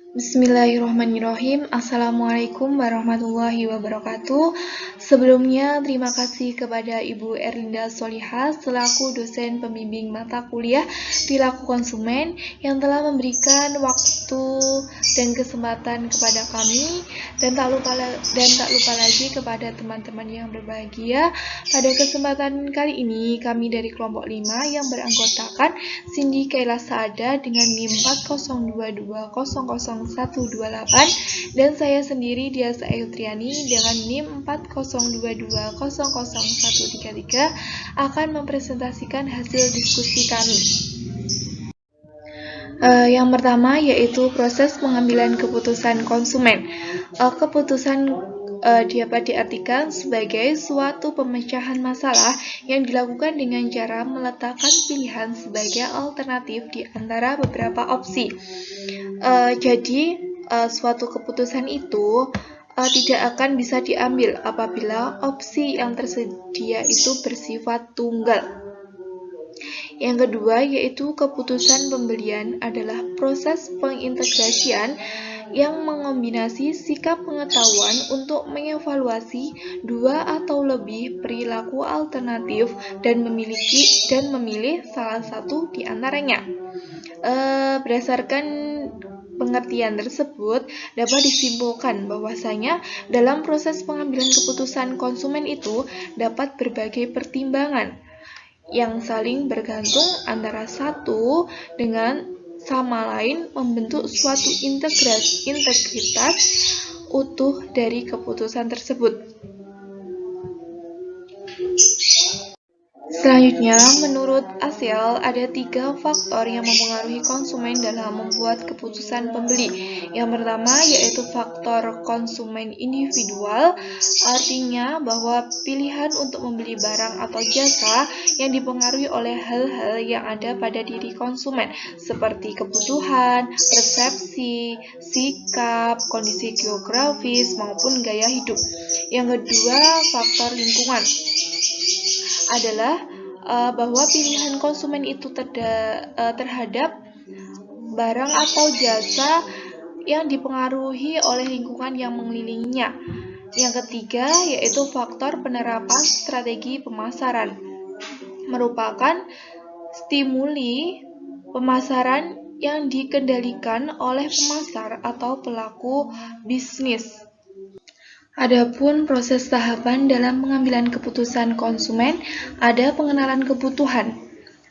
Bismillahirrahmanirrahim. Assalamualaikum warahmatullahi wabarakatuh. Sebelumnya, terima kasih kepada Ibu Erlinda Solihah selaku dosen pembimbing mata kuliah Perilaku Konsumen yang telah memberikan waktu dan kesempatan kepada kami, dan tak lupa lagi kepada teman-teman yang berbahagia. Pada kesempatan kali ini, kami dari kelompok 5 yang beranggotakan Cindy Kaila Saada dengan NIM 4022000128 dan saya sendiri Dias Ayutriani dengan NIM 4022000133 akan mempresentasikan hasil diskusi kami. Yang pertama yaitu proses pengambilan keputusan konsumen. Keputusan dapat diartikan sebagai suatu pemecahan masalah yang dilakukan dengan cara meletakkan pilihan sebagai alternatif di antara beberapa opsi. Jadi, suatu keputusan itu tidak akan bisa diambil apabila opsi yang tersedia itu bersifat tunggal. Yang kedua yaitu keputusan pembelian adalah proses pengintegrasian yang mengombinasi sikap pengetahuan untuk mengevaluasi dua atau lebih perilaku alternatif dan memilih salah satu di antaranya. Berdasarkan pengertian tersebut, dapat disimpulkan bahwasanya dalam proses pengambilan keputusan konsumen itu dapat berbagai pertimbangan yang saling bergantung antara satu dengan sama lain membentuk suatu integritas utuh dari keputusan tersebut. Selanjutnya, menurut ASEAL, ada 3 faktor yang mempengaruhi konsumen dalam membuat keputusan pembeli. Yang pertama yaitu faktor konsumen individual, artinya bahwa pilihan untuk membeli barang atau jasa yang dipengaruhi oleh hal-hal yang ada pada diri konsumen, seperti kebutuhan, persepsi, sikap, kondisi geografis, maupun gaya hidup. Yang kedua, faktor lingkungan adalah bahwa pilihan konsumen itu terhadap barang atau jasa yang dipengaruhi oleh lingkungan yang mengelilinginya. Yang ketiga yaitu faktor penerapan strategi pemasaran, merupakan stimuli pemasaran yang dikendalikan oleh pemasar atau pelaku bisnis. Adapun proses tahapan dalam pengambilan keputusan konsumen, ada pengenalan kebutuhan.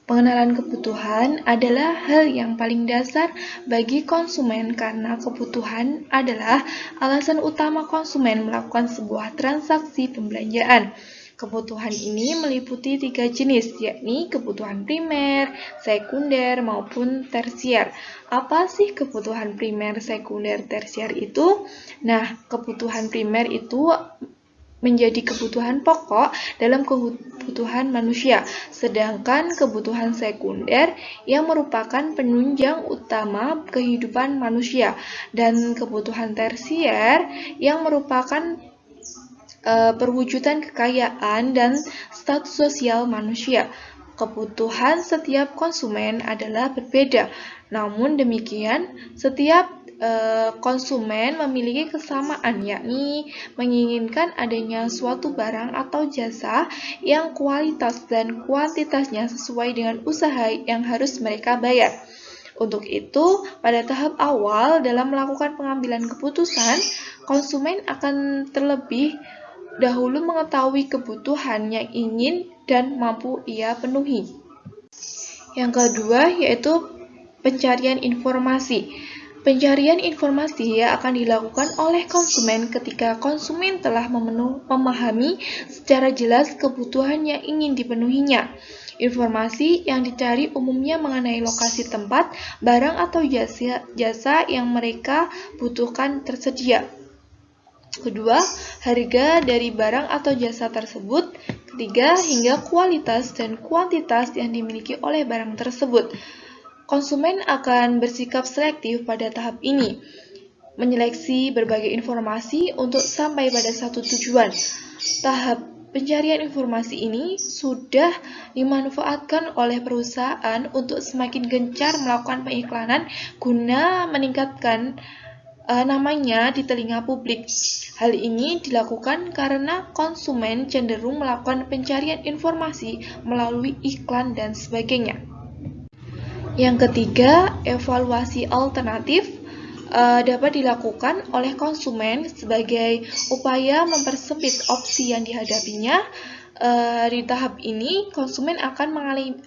Pengenalan kebutuhan adalah hal yang paling dasar bagi konsumen karena kebutuhan adalah alasan utama konsumen melakukan sebuah transaksi pembelanjaan. Kebutuhan ini meliputi 3 jenis, yakni kebutuhan primer, sekunder, maupun tersier. Apa sih kebutuhan primer, sekunder, tersier itu? Nah, kebutuhan primer itu menjadi kebutuhan pokok dalam kebutuhan manusia, sedangkan kebutuhan sekunder yang merupakan penunjang utama kehidupan manusia, dan kebutuhan tersier yang merupakan perwujudan kekayaan dan status sosial manusia. Kebutuhan setiap konsumen adalah berbeda, namun demikian setiap konsumen memiliki kesamaan, yakni menginginkan adanya suatu barang atau jasa yang kualitas dan kuantitasnya sesuai dengan usaha yang harus mereka bayar. Untuk itu, pada tahap awal dalam melakukan pengambilan keputusan, konsumen akan terlebih dahulu mengetahui kebutuhan yang ingin dan mampu ia penuhi. Yang kedua yaitu pencarian informasi. Pencarian informasi akan dilakukan oleh konsumen ketika konsumen telah memahami secara jelas kebutuhan yang ingin dipenuhinya. Informasi yang dicari umumnya mengenai lokasi tempat, barang atau jasa yang mereka butuhkan tersedia. Kedua, harga dari barang atau jasa tersebut. Ketiga, hingga kualitas dan kuantitas yang dimiliki oleh barang tersebut. Konsumen akan bersikap selektif pada tahap ini, menyeleksi berbagai informasi untuk sampai pada satu tujuan. Tahap pencarian informasi ini sudah dimanfaatkan oleh perusahaan untuk semakin gencar melakukan pengiklanan guna meningkatkan namanya di telinga publik. Hal ini dilakukan karena konsumen cenderung melakukan pencarian informasi melalui iklan dan sebagainya. Yang ketiga, evaluasi alternatif dapat dilakukan oleh konsumen sebagai upaya mempersempit opsi yang dihadapinya. Di tahap ini, konsumen akan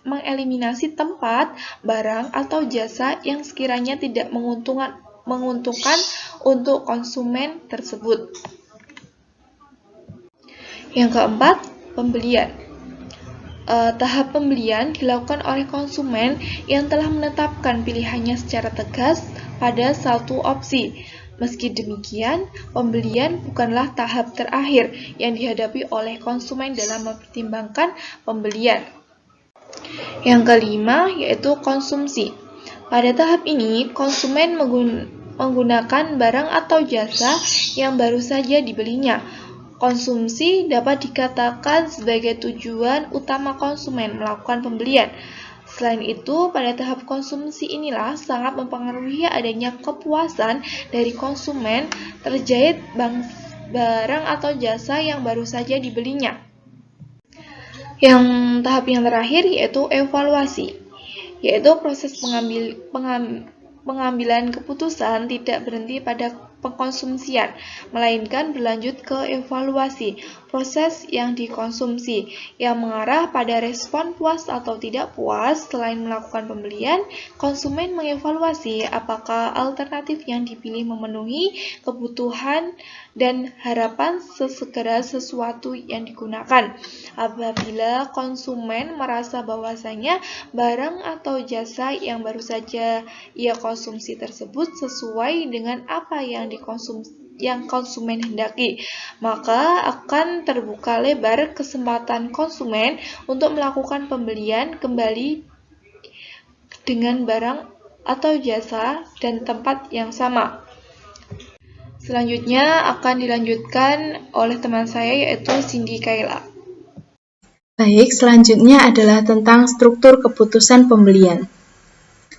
mengeliminasi tempat, barang, atau jasa yang sekiranya tidak menguntungkan untuk konsumen tersebut. Yang keempat, pembelian. Tahap pembelian dilakukan oleh konsumen yang telah menetapkan pilihannya secara tegas pada satu opsi. Meski demikian, pembelian bukanlah tahap terakhir yang dihadapi oleh konsumen dalam mempertimbangkan pembelian. Yang kelima, yaitu konsumsi. Pada tahap ini, konsumen menggunakan barang atau jasa yang baru saja dibelinya. Konsumsi dapat dikatakan sebagai tujuan utama konsumen melakukan pembelian. Selain itu, pada tahap konsumsi inilah sangat mempengaruhi adanya kepuasan dari konsumen terkait barang atau jasa yang baru saja dibelinya. Yang tahap yang terakhir yaitu evaluasi, yaitu proses pengambilan keputusan tidak berhenti pada pengkonsumsian, melainkan berlanjut ke evaluasi proses yang dikonsumsi, yang mengarah pada respon puas atau tidak puas. Selain melakukan pembelian, konsumen mengevaluasi apakah alternatif yang dipilih memenuhi kebutuhan dan harapan segera sesuatu yang digunakan. Apabila konsumen merasa bahwasanya barang atau jasa yang baru saja ia konsumsi tersebut sesuai dengan apa yang konsumen hendaki, maka akan terbuka lebar kesempatan konsumen untuk melakukan pembelian kembali dengan barang atau jasa dan tempat yang sama. Selanjutnya akan dilanjutkan oleh teman saya yaitu Cindy Kayla. Baik, selanjutnya adalah tentang struktur keputusan pembelian.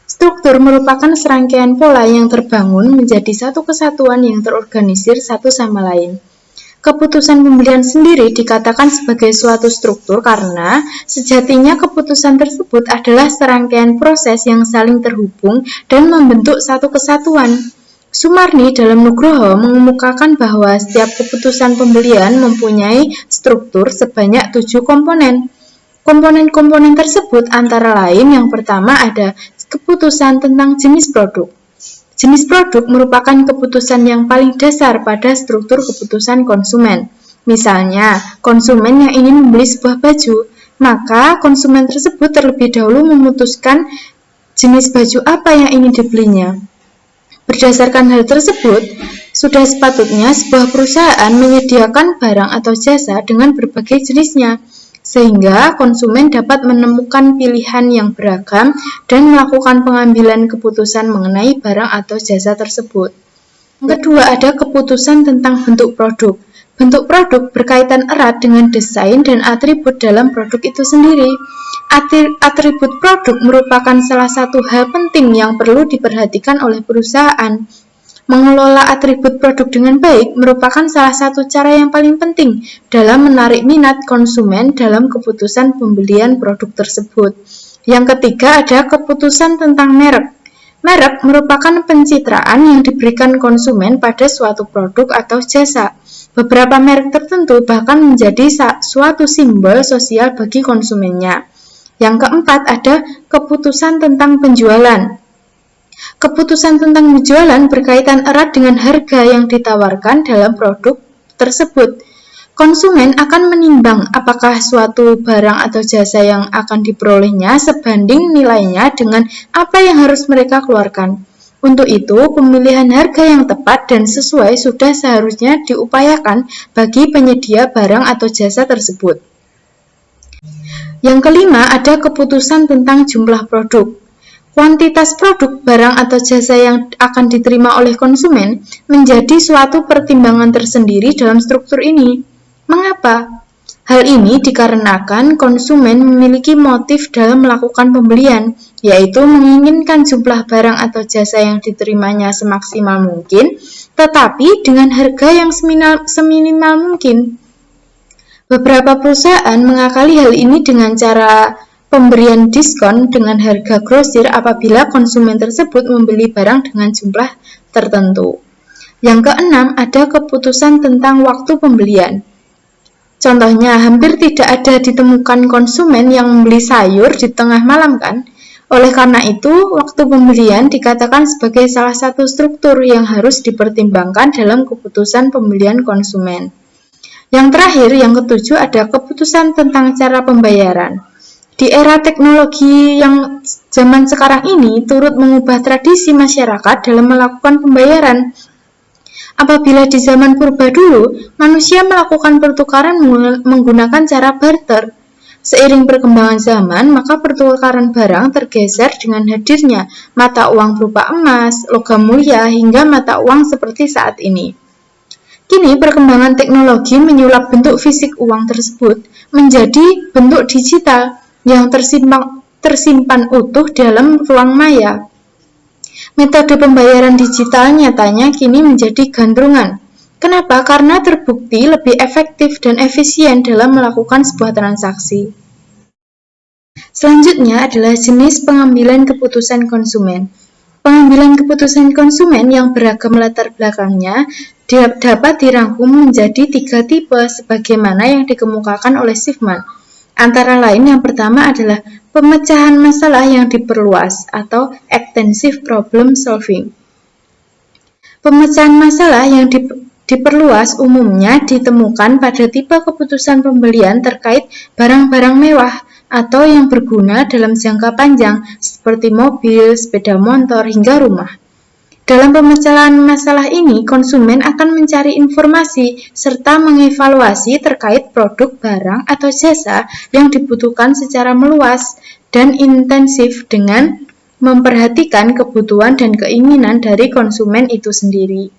Struktur merupakan serangkaian pola yang terbangun menjadi satu kesatuan yang terorganisir satu sama lain. Keputusan pembelian sendiri dikatakan sebagai suatu struktur karena sejatinya keputusan tersebut adalah serangkaian proses yang saling terhubung dan membentuk satu kesatuan. Sumarni dalam Nugroho mengemukakan bahwa setiap keputusan pembelian mempunyai struktur sebanyak 7 komponen. Komponen-komponen tersebut antara lain yang pertama ada keputusan tentang jenis produk. Jenis produk merupakan keputusan yang paling dasar pada struktur keputusan konsumen. Misalnya, konsumen yang ingin membeli sebuah baju, maka konsumen tersebut terlebih dahulu memutuskan jenis baju apa yang ingin dibelinya. Berdasarkan hal tersebut, sudah sepatutnya sebuah perusahaan menyediakan barang atau jasa dengan berbagai jenisnya, sehingga konsumen dapat menemukan pilihan yang beragam dan melakukan pengambilan keputusan mengenai barang atau jasa tersebut. Yang kedua, ada keputusan tentang bentuk produk. Bentuk produk berkaitan erat dengan desain dan atribut dalam produk itu sendiri. Atribut produk merupakan salah satu hal penting yang perlu diperhatikan oleh perusahaan. Mengelola atribut produk dengan baik merupakan salah satu cara yang paling penting dalam menarik minat konsumen dalam keputusan pembelian produk tersebut. Yang ketiga ada keputusan tentang merek. Merek merupakan pencitraan yang diberikan konsumen pada suatu produk atau jasa. Beberapa merek tertentu bahkan menjadi suatu simbol sosial bagi konsumennya. Yang keempat ada keputusan tentang penjualan. Keputusan tentang penjualan berkaitan erat dengan harga yang ditawarkan dalam produk tersebut. Konsumen akan menimbang apakah suatu barang atau jasa yang akan diperolehnya sebanding nilainya dengan apa yang harus mereka keluarkan. Untuk itu, pemilihan harga yang tepat dan sesuai sudah seharusnya diupayakan bagi penyedia barang atau jasa tersebut. Yang kelima, ada keputusan tentang jumlah produk. Kuantitas produk, barang atau jasa yang akan diterima oleh konsumen menjadi suatu pertimbangan tersendiri dalam struktur ini. Mengapa? Hal ini dikarenakan konsumen memiliki motif dalam melakukan pembelian, yaitu menginginkan jumlah barang atau jasa yang diterimanya semaksimal mungkin, tetapi dengan harga yang seminimal mungkin. Beberapa perusahaan mengakali hal ini dengan cara pemberian diskon dengan harga grosir apabila konsumen tersebut membeli barang dengan jumlah tertentu. Yang keenam, ada keputusan tentang waktu pembelian. Contohnya, hampir tidak ada ditemukan konsumen yang membeli sayur di tengah malam kan? Oleh karena itu, waktu pembelian dikatakan sebagai salah satu struktur yang harus dipertimbangkan dalam keputusan pembelian konsumen. Yang terakhir, yang ketujuh, ada keputusan tentang cara pembayaran. Di era teknologi yang zaman sekarang ini turut mengubah tradisi masyarakat dalam melakukan pembayaran. Apabila di zaman purba dulu, manusia melakukan pertukaran menggunakan cara barter. Seiring perkembangan zaman, maka pertukaran barang tergeser dengan hadirnya mata uang berupa emas, logam mulia, hingga mata uang seperti saat ini. Kini perkembangan teknologi menyulap bentuk fisik uang tersebut menjadi bentuk digital yang tersimpan utuh dalam ruang maya. Metode pembayaran digital nyatanya kini menjadi gandrungan. Kenapa? Karena terbukti lebih efektif dan efisien dalam melakukan sebuah transaksi. Selanjutnya adalah jenis pengambilan keputusan konsumen. Pengambilan keputusan konsumen yang beragam latar belakangnya dapat dirangkum menjadi 3 tipe sebagaimana yang dikemukakan oleh Schiffman. Antara lain, yang pertama adalah pemecahan masalah yang diperluas atau extensive problem solving. Pemecahan masalah yang diperluas umumnya ditemukan pada tipe keputusan pembelian terkait barang-barang mewah atau yang berguna dalam jangka panjang seperti mobil, sepeda motor, hingga rumah. Dalam pemecahan masalah ini, konsumen akan mencari informasi serta mengevaluasi terkait produk, barang, atau jasa yang dibutuhkan secara meluas dan intensif dengan memperhatikan kebutuhan dan keinginan dari konsumen itu sendiri.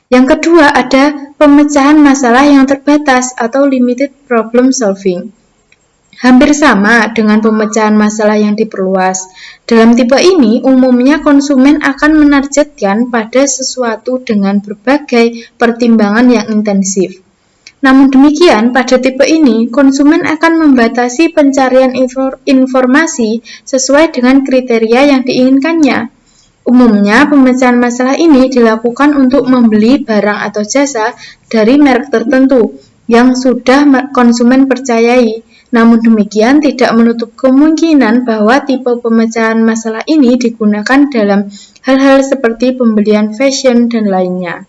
Yang kedua, ada pemecahan masalah yang terbatas atau limited problem solving. Hampir sama dengan pemecahan masalah yang diperluas. Dalam tipe ini, umumnya konsumen akan menargetkan pada sesuatu dengan berbagai pertimbangan yang intensif. Namun demikian, pada tipe ini, konsumen akan membatasi pencarian informasi sesuai dengan kriteria yang diinginkannya. Umumnya, pemecahan masalah ini dilakukan untuk membeli barang atau jasa dari merek tertentu yang sudah konsumen percayai. Namun demikian, tidak menutup kemungkinan bahwa tipe pemecahan masalah ini digunakan dalam hal-hal seperti pembelian fashion dan lainnya.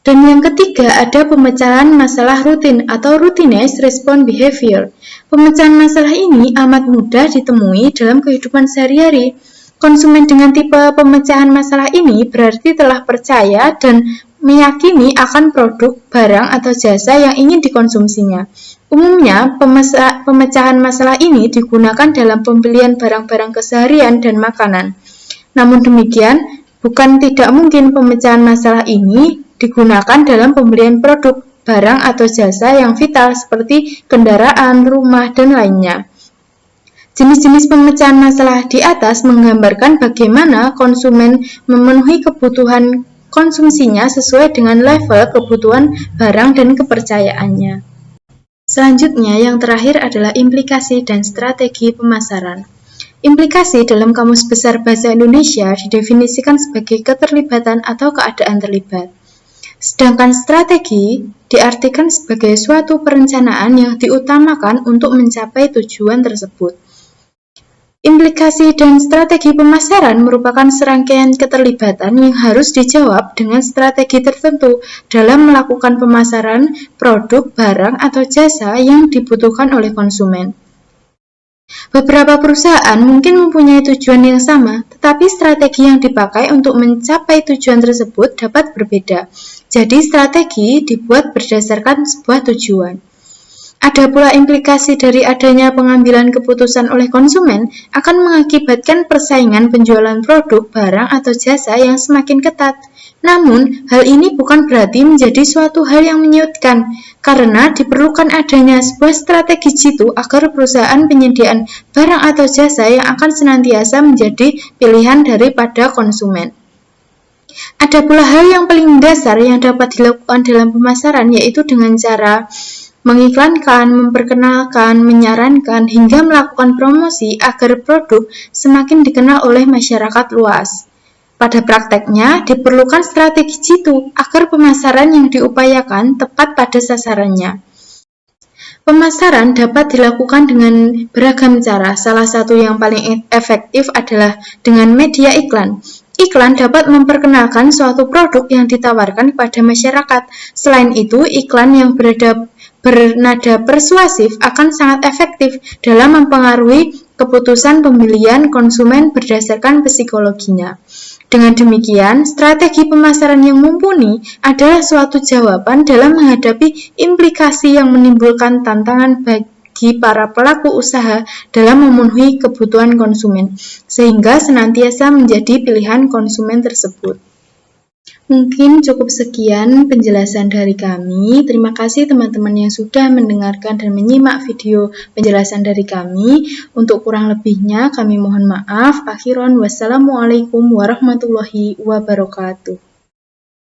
Dan yang ketiga, ada pemecahan masalah rutin atau routinized response behavior. Pemecahan masalah ini amat mudah ditemui dalam kehidupan sehari-hari. Konsumen dengan tipe pemecahan masalah ini berarti telah percaya dan meyakini akan produk, barang, atau jasa yang ingin dikonsumsinya. Umumnya, pemecahan masalah ini digunakan dalam pembelian barang-barang keseharian dan makanan. Namun demikian, bukan tidak mungkin pemecahan masalah ini digunakan dalam pembelian produk, barang, atau jasa yang vital seperti kendaraan, rumah, dan lainnya. Jenis-jenis pemecahan masalah di atas menggambarkan bagaimana konsumen memenuhi kebutuhan konsumsinya sesuai dengan level kebutuhan barang dan kepercayaannya. Selanjutnya, yang terakhir adalah implikasi dan strategi pemasaran. Implikasi dalam Kamus Besar Bahasa Indonesia didefinisikan sebagai keterlibatan atau keadaan terlibat. Sedangkan strategi diartikan sebagai suatu perencanaan yang diutamakan untuk mencapai tujuan tersebut. Implikasi dan strategi pemasaran merupakan serangkaian keterlibatan yang harus dijawab dengan strategi tertentu dalam melakukan pemasaran produk, barang, atau jasa yang dibutuhkan oleh konsumen. Beberapa perusahaan mungkin mempunyai tujuan yang sama, tetapi strategi yang dipakai untuk mencapai tujuan tersebut dapat berbeda. Jadi, strategi dibuat berdasarkan sebuah tujuan. Ada pula implikasi dari adanya pengambilan keputusan oleh konsumen akan mengakibatkan persaingan penjualan produk, barang, atau jasa yang semakin ketat. Namun, hal ini bukan berarti menjadi suatu hal yang menyudutkan, karena diperlukan adanya sebuah strategi jitu agar perusahaan penyediaan barang atau jasa yang akan senantiasa menjadi pilihan daripada konsumen. Ada pula hal yang paling mendasar yang dapat dilakukan dalam pemasaran, yaitu dengan cara mengiklankan, memperkenalkan, menyarankan, hingga melakukan promosi agar produk semakin dikenal oleh masyarakat luas. Pada prakteknya, diperlukan strategi jitu agar pemasaran yang diupayakan tepat pada sasarannya. Pemasaran dapat dilakukan dengan beragam cara. Salah satu yang paling efektif adalah dengan media iklan. Iklan dapat memperkenalkan suatu produk yang ditawarkan kepada masyarakat. Selain itu, iklan yang bernada persuasif akan sangat efektif dalam mempengaruhi keputusan pembelian konsumen berdasarkan psikologinya. Dengan demikian, strategi pemasaran yang mumpuni adalah suatu jawaban dalam menghadapi implikasi yang menimbulkan tantangan bagi para pelaku usaha dalam memenuhi kebutuhan konsumen, sehingga senantiasa menjadi pilihan konsumen tersebut. Mungkin cukup sekian penjelasan dari kami. Terima kasih teman-teman yang sudah mendengarkan dan menyimak video penjelasan dari kami. Untuk kurang lebihnya kami mohon maaf. Akhiran wassalamualaikum warahmatullahi wabarakatuh.